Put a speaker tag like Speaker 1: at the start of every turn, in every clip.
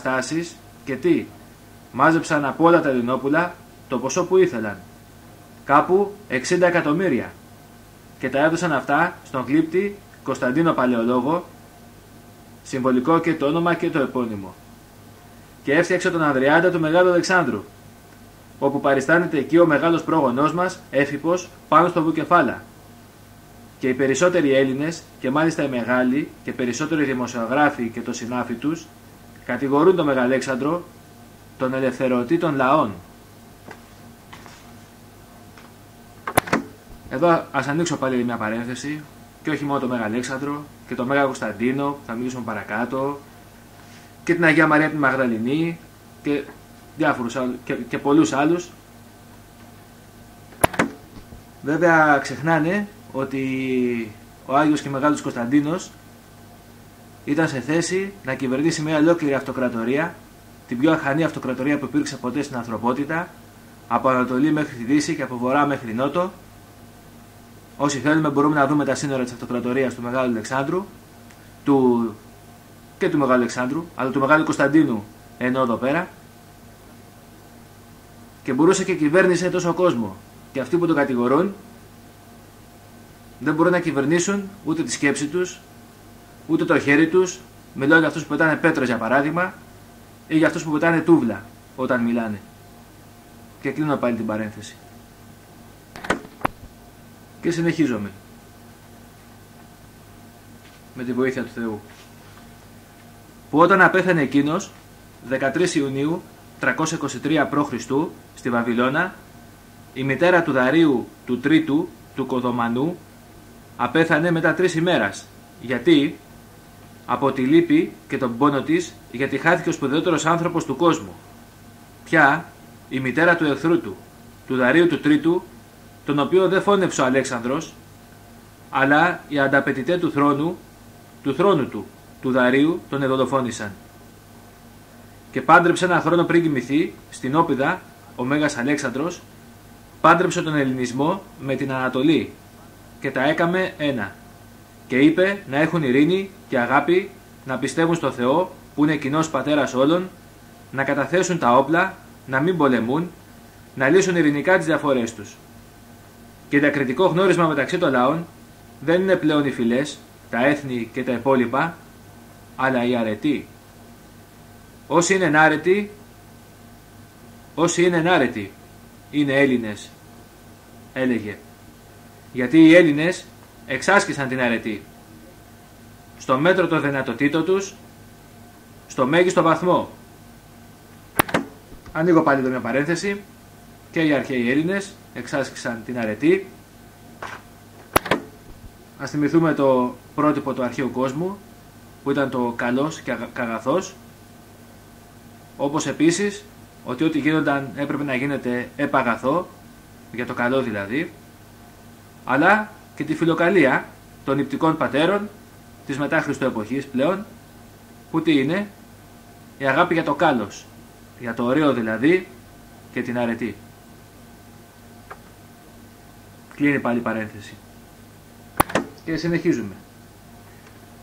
Speaker 1: στάσεις και τι, μάζεψαν από όλα τα Ελληνόπουλα το ποσό που ήθελαν, κάπου 60 εκατομμύρια, και τα έδωσαν αυτά στον γλύπτη Κωνσταντίνο Παλαιολόγο, συμβολικό και το όνομα και το επώνυμο, και έφτιαξε τον Ανδριάντα του Μεγάλου Αλεξάνδρου, όπου παριστάνεται εκεί ο μεγάλος πρόγονός μας, Έφυπος, πάνω στο Βουκεφάλα. Και οι περισσότεροι Έλληνες, και μάλιστα οι μεγάλοι και περισσότεροι δημοσιογράφοι και το συνάφι τους, κατηγορούν τον Μεγαλέξανδρο τον ελευθερωτή των λαών. Εδώ ας ανοίξω πάλι μια παρένθεση, και όχι μόνο τον Μεγαλέξανδρο και τον Μέγα Κωνσταντίνο, θα μιλήσουμε παρακάτω, και την Αγία Μαρία την Μαγδαληνή και διάφορους άλλους, και πολλούς άλλους. Βέβαια ξεχνάνε ότι ο Άγιος και Μεγάλος Κωνσταντίνος ήταν σε θέση να κυβερνήσει μια ολόκληρη αυτοκρατορία, την πιο αχανή αυτοκρατορία που υπήρξε ποτέ στην ανθρωπότητα, από Ανατολή μέχρι τη Δύση και από Βορρά μέχρι Νότο. Όσοι θέλουμε μπορούμε να δούμε τα σύνορα της αυτοκρατορίας του Μεγάλου Αλεξάνδρου και του Μεγάλου Αλεξάνδρου, αλλά του Μεγάλου Κωνσταντίνου ενώ εδώ πέρα, και μπορούσε και κυβέρνησε τόσο κόσμο, και αυτοί που τον κατηγορούν δεν μπορούν να κυβερνήσουν ούτε τη σκέψη τους, ούτε το χέρι τους. Μιλάω για αυτούς που πετάνε πέτρες για παράδειγμα, ή για αυτούς που πετάνε τούβλα όταν μιλάνε. Και κλείνω πάλι την παρένθεση και συνεχίζομαι με τη βοήθεια του Θεού, που όταν απέθανε εκείνος 13 Ιουνίου 323 π.Χ. στη Βαβυλώνα, η μητέρα του Δαρίου του Τρίτου του Κοδομανού απέθανε μετά 3 ημέρας, γιατί από τη λύπη και τον πόνο της, γιατί χάθηκε ο σπουδαιότερος άνθρωπος του κόσμου, πια η μητέρα του εχθρού του Δαρίου του Τρίτου, τον οποίο δεν φώνεψε ο Αλέξανδρος, αλλά οι ανταπαιτητές του θρόνου του Δαρίου, τον εδολοφόνησαν. Και πάντρεψε ένα χρόνο πριν κοιμηθεί, στην Όπιδα, ο Μέγας Αλέξανδρος πάντρεψε τον Ελληνισμό με την Ανατολή και τα έκαμε ένα, και είπε να έχουν ειρήνη και αγάπη, να πιστεύουν στο Θεό που είναι κοινός πατέρας όλων, να καταθέσουν τα όπλα, να μην πολεμούν, να λύσουν ειρηνικά τις διαφορές τους. Και διακριτικό γνώρισμα μεταξύ των λαών δεν είναι πλέον οι φυλές, τα έθνη και τα υπόλοιπα, αλλά οι αρετοί. Όσοι είναι ενάρετοι είναι Έλληνες, έλεγε, γιατί οι Έλληνες εξάσκησαν την αρετή στο μέτρο των δυνατοτήτων τους, στο μέγιστο βαθμό. Ανοίγω πάλι εδώ μια παρένθεση, και οι αρχαίοι Έλληνες εξάσκησαν την αρετή. Ας θυμηθούμε το πρότυπο του αρχαίου κόσμου, που ήταν το καλός και αγαθός, όπως επίσης ότι ό,τι γίνονταν έπρεπε να γίνεται επαγαθό, για το καλό δηλαδή, αλλά και τη φιλοκαλία των νηπτικών πατέρων της μετά Χριστού εποχής πλέον, που τι είναι? Η αγάπη για το κάλος, για το ωραίο δηλαδή, και την αρετή. Κλείνει πάλι η παρένθεση και συνεχίζουμε.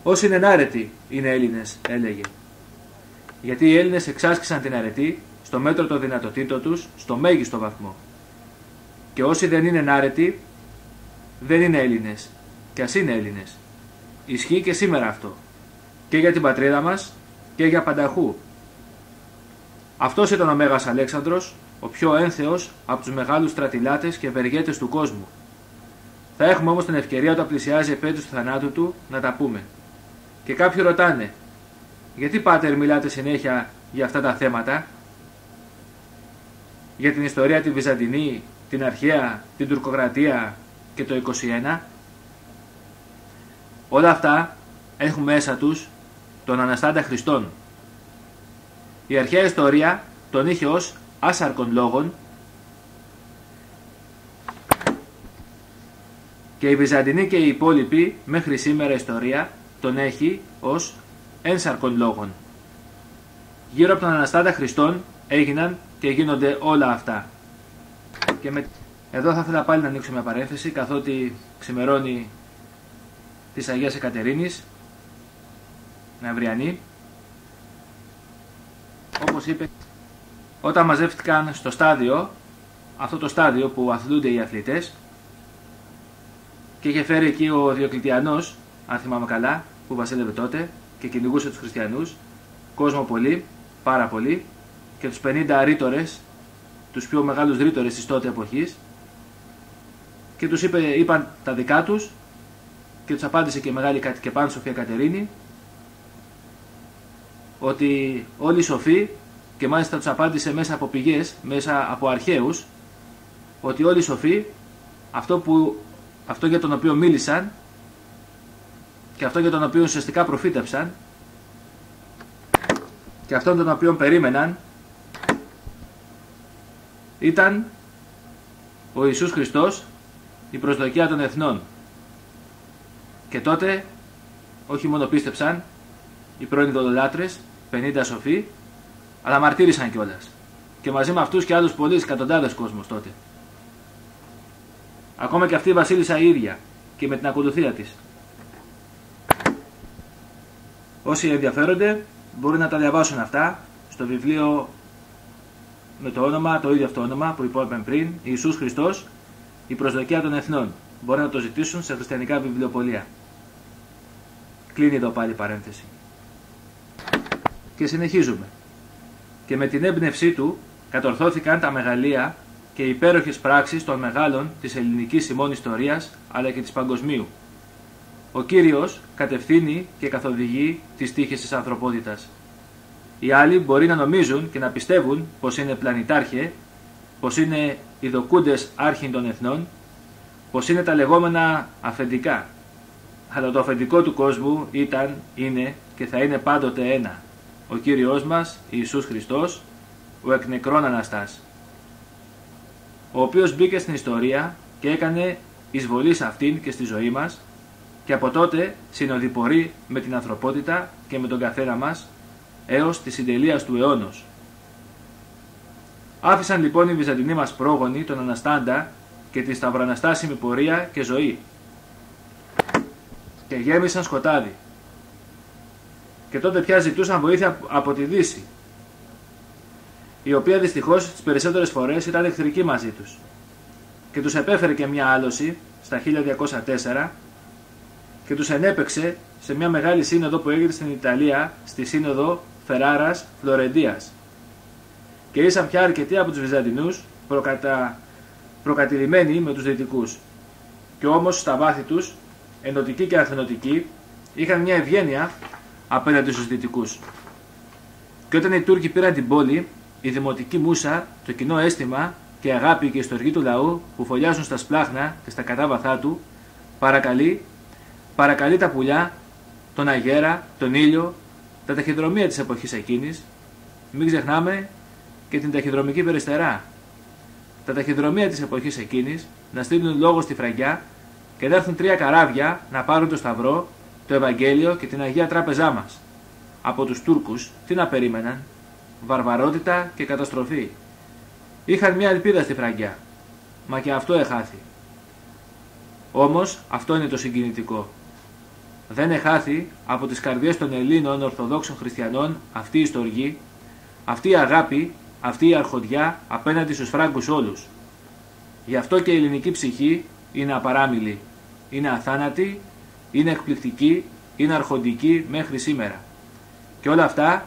Speaker 1: Όσοι είναι ενάρετοι είναι Έλληνες, έλεγε, γιατί οι Έλληνες εξάσκησαν την αρετή στο μέτρο των δυνατοτήτων τους, στο μέγιστο βαθμό. Και όσοι δεν είναι ενάρετοι δεν είναι Έλληνες, και ας είναι Έλληνες. Ισχύει και σήμερα αυτό, και για την πατρίδα μας και για πανταχού. Αυτός ήταν ο Μέγας Αλέξανδρος, ο πιο ένθεος από τους μεγάλους στρατιλάτες και ευεργέτες του κόσμου. Θα έχουμε όμως την ευκαιρία όταν πλησιάζει η επέτειος του θανάτου του να τα πούμε. Και κάποιοι ρωτάνε, γιατί πάτερ μιλάτε συνέχεια για αυτά τα θέματα, για την ιστορία τη Βυζαντινή, την αρχαία, την τουρκοκρατία και το 21. Όλα αυτά έχουν μέσα τους τον Αναστάντα Χριστόν. Η αρχαία ιστορία τον είχε ως άσαρκον λόγων, και η Βυζαντινή και η υπόλοιπη μέχρι σήμερα ιστορία τον έχει ως ένσαρκον λόγων. Γύρω από τον Αναστάντα Χριστόν έγιναν και γίνονται όλα αυτά. Και εδώ θα ήθελα πάλι να ανοίξω μια παρένθεση, καθότι ξημερώνει της Αγίας Εκατερίνης, Ναυριανή, όπως είπε, όταν μαζεύτηκαν στο στάδιο, αυτό το στάδιο που αθλούνται οι αθλητές, και είχε φέρει εκεί ο Διοκλητιανός, αν θυμάμαι καλά, που βασίλευε τότε και κυνηγούσε τους χριστιανούς, κόσμο πολύ, πάρα πολύ, και τους 50 ρήτορες, τους πιο μεγάλους ρήτορες της τότε εποχής, και τους είπαν τα δικά τους και τους απάντησε και η μεγάλη και πάνω Σοφία Κατερίνη ότι όλοι οι σοφοί, και μάλιστα τους απάντησε μέσα από πηγές, μέσα από αρχαίους, ότι όλοι οι σοφοί αυτό για τον οποίο μίλησαν και αυτό για τον οποίο ουσιαστικά προφήτευσαν και αυτόν τον οποίο περίμεναν ήταν ο Ιησούς Χριστός, η προσδοκία των εθνών. Και τότε όχι μόνο πίστεψαν οι πρώην ειδωλολάτρες, 50 σοφοί, αλλά μαρτύρησαν κιόλας. Και μαζί με αυτούς και άλλους πολλοί εκατοντάδες κόσμος τότε. Ακόμα και αυτή η βασίλισσα η ίδια και με την ακολουθία της. Όσοι ενδιαφέρονται μπορούν να τα διαβάσουν αυτά στο βιβλίο με το όνομα, το ίδιο αυτό όνομα που είπαμε πριν, Ιησούς Χριστός, η προσδοκία των εθνών. Μπορεί να το ζητήσουν σε χριστιανικά βιβλιοπωλεία. Κλείνει εδώ πάλι η παρένθεση. Και συνεχίζουμε. Και με την έμπνευσή του κατορθώθηκαν τα μεγαλεία και οι υπέροχες πράξεις των μεγάλων της ελληνικής ημών ιστορίας αλλά και της παγκοσμίου. Ο Κύριος κατευθύνει και καθοδηγεί τις τύχες της ανθρωπότητας. Οι άλλοι μπορεί να νομίζουν και να πιστεύουν πως είναι πλανητάρχε, πως είναι οι δοκούντες άρχιν των εθνών, πως είναι τα λεγόμενα αφεντικά. Αλλά το αφεντικό του κόσμου ήταν, είναι και θα είναι πάντοτε ένα. Ο Κύριος μας, Ιησούς Χριστός, ο εκ νεκρών Αναστάς, ο οποίος μπήκε στην ιστορία και έκανε εισβολή σε αυτήν και στη ζωή μας και από τότε συνοδοιπορεί με την ανθρωπότητα και με τον καθένα μας έως τη συντελείας του αιώνος. Άφησαν λοιπόν οι Βυζαντινοί μας πρόγονοι τον Αναστάντα και τη σταυροαναστάσιμη πορεία και ζωή και γέμισαν σκοτάδι. Και τότε πια ζητούσαν βοήθεια από τη Δύση, η οποία δυστυχώς τις περισσότερες φορές ήταν εχθρική μαζί τους. Και τους επέφερε και μια άλωση στα 1204 και τους ενέπαιξε σε μια μεγάλη σύνοδο που έγινε στην Ιταλία, στη σύνοδο Φεράρας Φλωρεντίας. Και ήσαν πια αρκετοί από τους Βυζαντινούς προκατηλημένοι με τους Δυτικούς. Και όμως στα βάθη τους, ενωτικοί και αθενωτικοί, είχαν μια ευγένεια απέναντι στους Δυτικούς. Και όταν οι Τούρκοι πήραν την πόλη, η δημοτική μούσα, το κοινό αίσθημα και αγάπη και η στοργή του λαού που φωλιάζουν στα σπλάχνα και στα κατάβαθά του, παρακαλεί τα πουλιά, τον αγέρα, τον ήλιο, τα ταχυδρομεία της εποχής εκείνης, μην ξεχνάμε και την ταχυδρομική περιστερά. Τα ταχυδρομεία της εποχής εκείνης να στείλουν λόγο στη Φραγκιά και να έρθουν 3 καράβια να πάρουν το Σταυρό, το Ευαγγέλιο και την Αγία Τράπεζά μας. Από τους Τούρκους τι να περίμεναν? Βαρβαρότητα και καταστροφή. Είχαν μια ελπίδα στη Φραγκιά, μα και αυτό εχάθη. Όμως αυτό είναι το συγκινητικό. Δεν εχάθη από τις καρδιές των Ελλήνων Ορθοδόξων Χριστιανών αυτή η στοργή, αυτή η αγάπη, αυτή η αρχοντιά απέναντι στους Φράγκους όλους. Γι' αυτό και η ελληνική ψυχή είναι απαράμιλη, είναι αθάνατη, είναι εκπληκτική, είναι αρχοντική μέχρι σήμερα. Και όλα αυτά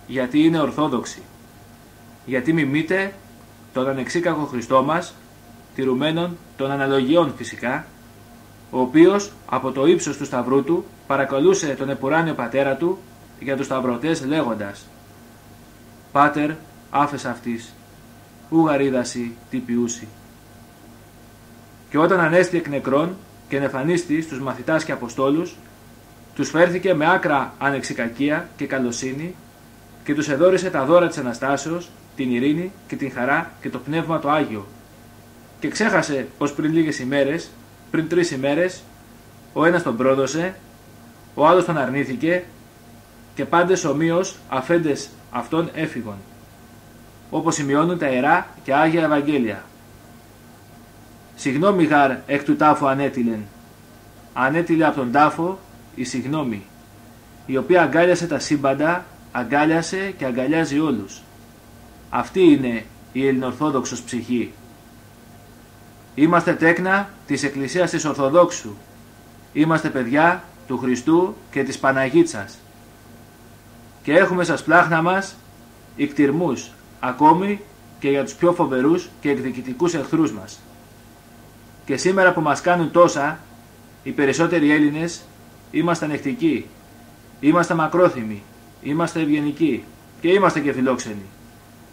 Speaker 1: γιατί είναι Ορθόδοξη. Γιατί μιμείται τον ανεξίκακο Χριστό μας, τηρουμένων των αναλογιών φυσικά, ο οποίος από το ύψος του σταυρού του παρακαλούσε τον επουράνιο πατέρα του για τους σταυρωτές λέγοντας «Πάτερ, άφες αυτής, ου γαρίδαση τι ποιούσι». Και όταν ανέστη εκ νεκρών και εμφανίστη στους μαθητάς και αποστόλους, τους φέρθηκε με άκρα ανεξικακία και καλοσύνη και τους εδώρισε τα δώρα της Αναστάσεως, την ειρήνη και την χαρά και το Πνεύμα το Άγιο. Και ξέχασε πως πριν λίγες ημέρες, πριν 3 ημέρες, ο ένας τον πρόδωσε, ο άλλος τον αρνήθηκε και πάντες ομοίως αφέντες αυτών έφυγον, όπως σημειώνουν τα Ιερά και Άγια Ευαγγέλια. Συγγνώμη γάρ εκ του τάφου ανέτειλεν. Ανέτειλε από τον τάφο η συγγνώμη, η οποία αγκάλιασε τα σύμπαντα, αγκάλιασε και αγκαλιάζει όλους. Αυτή είναι η ελληνοορθόδοξος ψυχή. Είμαστε τέκνα της Εκκλησίας της Ορθοδόξου. Είμαστε παιδιά του Χριστού και της Παναγίτσας. Και έχουμε στα σπλάχνα μας ικτηρμούς, ακόμη και για τους πιο φοβερούς και εκδικητικούς εχθρούς μας. Και σήμερα που μας κάνουν τόσα, οι περισσότεροι Έλληνες είμαστε ανεκτικοί, είμαστε μακρόθυμοι, είμαστε ευγενικοί και είμαστε και φιλόξενοι.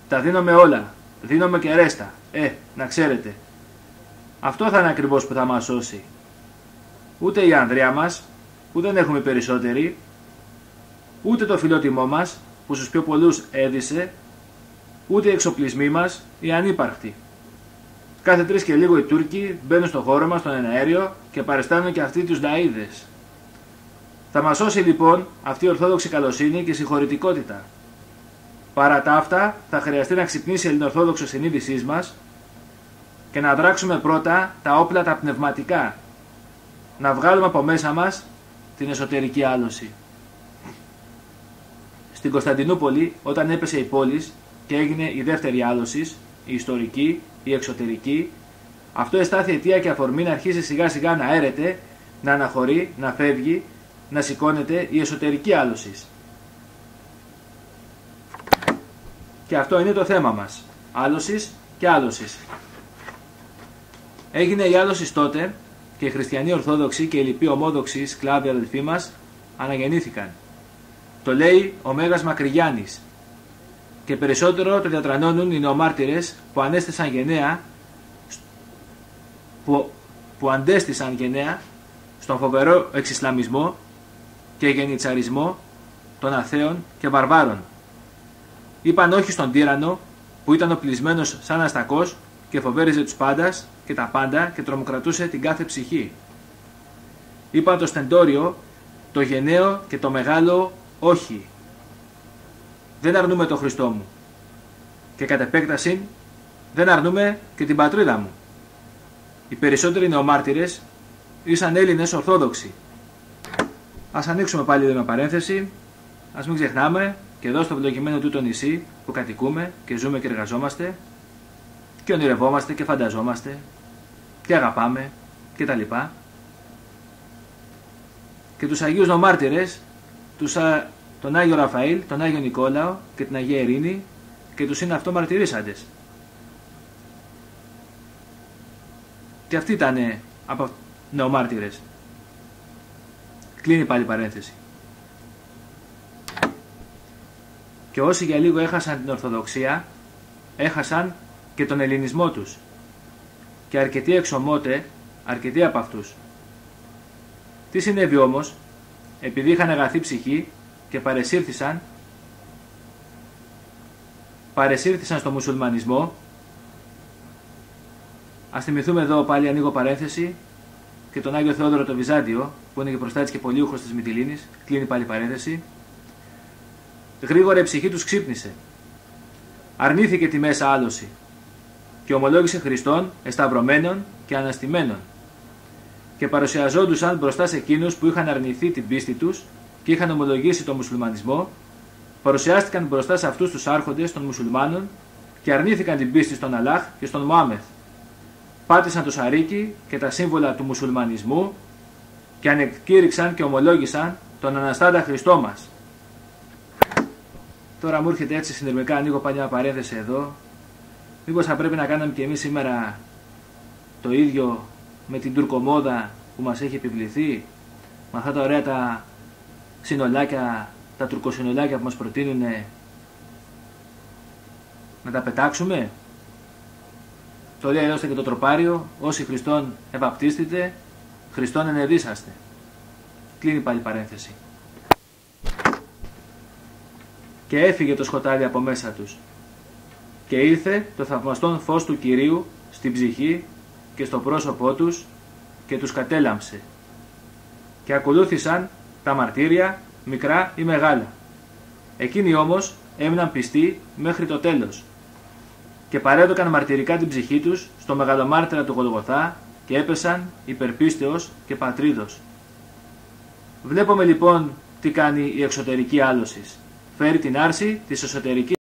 Speaker 1: Τα δίνουμε όλα, δίνουμε και ρέστα, να ξέρετε. Αυτό θα είναι ακριβώς που θα μας σώσει. Ούτε η ανδρεία μας, που δεν έχουμε περισσότεροι, ούτε το φιλότιμό μας, που στους πιο πολλούς έδισε, ούτε οι εξοπλισμοί μας, οι ανύπαρκτοι. Κάθε 3 και λίγο οι Τούρκοι μπαίνουν στο χώρο μας, στον εναέριο, και παριστάνουν και αυτοί τους λαΐδες. Θα μας σώσει λοιπόν αυτή η ορθόδοξη καλοσύνη και συγχωρητικότητα. Παρά τα αυτά, θα χρειαστεί να ξυπνήσει η ελληνοορθόδοξη συνείδησή μας και να δράξουμε πρώτα τα όπλα τα πνευματικά, να βγάλουμε από μέσα μας την εσωτερική άλωση. Στην Κωνσταντινούπολη, όταν έπεσε η πόλη και έγινε η δεύτερη άλωση, η ιστορική, η εξωτερική, αυτό εστάθη αιτία και αφορμή να αρχίσει σιγά σιγά να έρεται, να αναχωρεί, να φεύγει, να σηκώνεται η εσωτερική άλωση. Και αυτό είναι το θέμα μας. Άλωσης και άλωσης. Έγινε η άλωση τότε και οι χριστιανοί Ορθόδοξοι και οι λοιποί ομόδοξοι σκλάβοι αδελφοί μας αναγεννήθηκαν. Το λέει ο Μέγας Μακρυγιάννης. Και περισσότερο το διατρανώνουν οι νεομάρτυρες που ανέστησαν γενναία, που αντέστησαν γενναία στον φοβερό εξισλαμισμό και γενιτσαρισμό των αθέων και βαρβάρων. Είπαν όχι στον τύραννο που ήταν οπλισμένος σαν αστακός και φοβέριζε τους πάντας και τα πάντα και τρομοκρατούσε την κάθε ψυχή. Είπαν το στεντόριο, το γενναίο και το μεγάλο όχι. Δεν αρνούμε τον Χριστό μου. Και κατ' επέκταση δεν αρνούμε και την πατρίδα μου. Οι περισσότεροι νεομάρτυρες ήσαν Έλληνες Ορθόδοξοι. Ας ανοίξουμε πάλι εδώ μια παρένθεση. Ας μην ξεχνάμε και εδώ στο ευλογημένο τούτο νησί που κατοικούμε και ζούμε και εργαζόμαστε και ονειρευόμαστε και φανταζόμαστε και αγαπάμε και τα λοιπά. Και τους Αγίους Νεομάρτυρες, τον Άγιο Ραφαήλ, τον Άγιο Νικόλαο και την Αγία Ειρήνη και τους είναι αυτό μαρτυρήσαντες. Και αυτοί ήταν από νεομάρτυρες. Κλείνει πάλι η παρένθεση. Και όσοι για λίγο έχασαν την Ορθοδοξία, έχασαν και τον ελληνισμό τους. Και αρκετοί εξομότε, αρκετοί από αυτούς. Τι συνέβη όμως, επειδή είχαν αγαθή ψυχή και παρεσύρθησαν στο μουσουλμανισμό. Ας θυμηθούμε εδώ πάλι, ανοίγω παρένθεση, και τον Άγιο Θεόδωρο το Βυζάντιο, που είναι και προστάτης και πολίουχος της Μυτιλήνης, κλείνει πάλι παρένθεση. Γρήγορα η ψυχή τους ξύπνησε. Αρνήθηκε τη μέσα άλωση και ομολόγησε Χριστόν εσταυρωμένων και αναστημένων και παρουσιαζόντουσαν μπροστά σε εκείνους που είχαν αρνηθεί την πίστη τους και είχαν ομολογήσει τον μουσουλμανισμό, παρουσιάστηκαν μπροστά σε αυτούς τους άρχοντες των μουσουλμάνων και αρνήθηκαν την πίστη στον Αλλάχ και στον Μωάμεθ. Πάτησαν το σαρίκι και τα σύμβολα του μουσουλμανισμού και ανεκήρυξαν και ομολόγησαν τον Αναστάντα Χριστό μας. Τώρα μου έρχεται έτσι συνειρμικά, ανοίγω πάλι μια παρένθεση εδώ. Μήπως θα πρέπει να κάνουμε και εμείς σήμερα το ίδιο με την τουρκομόδα που μας έχει επιβληθεί, με αυτά τα ωραία τα συνολάκια, τα τουρκοσυνολάκια που μας προτείνουν, να τα πετάξουμε. Το λέει εδώ και το τροπάριο, όσοι Χριστόν ευαπτίστητε, Χριστόν ενεδίσαστε. Κλείνει πάλι παρένθεση. Και έφυγε το σκοτάδι από μέσα τους. Και ήρθε το θαυμαστόν φως του Κυρίου στην ψυχή και στο πρόσωπό τους και τους κατέλαμψε. Και ακολούθησαν τα μαρτύρια, μικρά ή μεγάλα. Εκείνοι όμως έμειναν πιστοί μέχρι το τέλος και παρέδωκαν μαρτυρικά την ψυχή τους στο μεγαλομάρτυρα του Γολγοθά και έπεσαν υπερπίστεως και πατρίδος. Βλέπουμε λοιπόν τι κάνει η εξωτερική άλωση. φέρει την άρση της εσωτερικής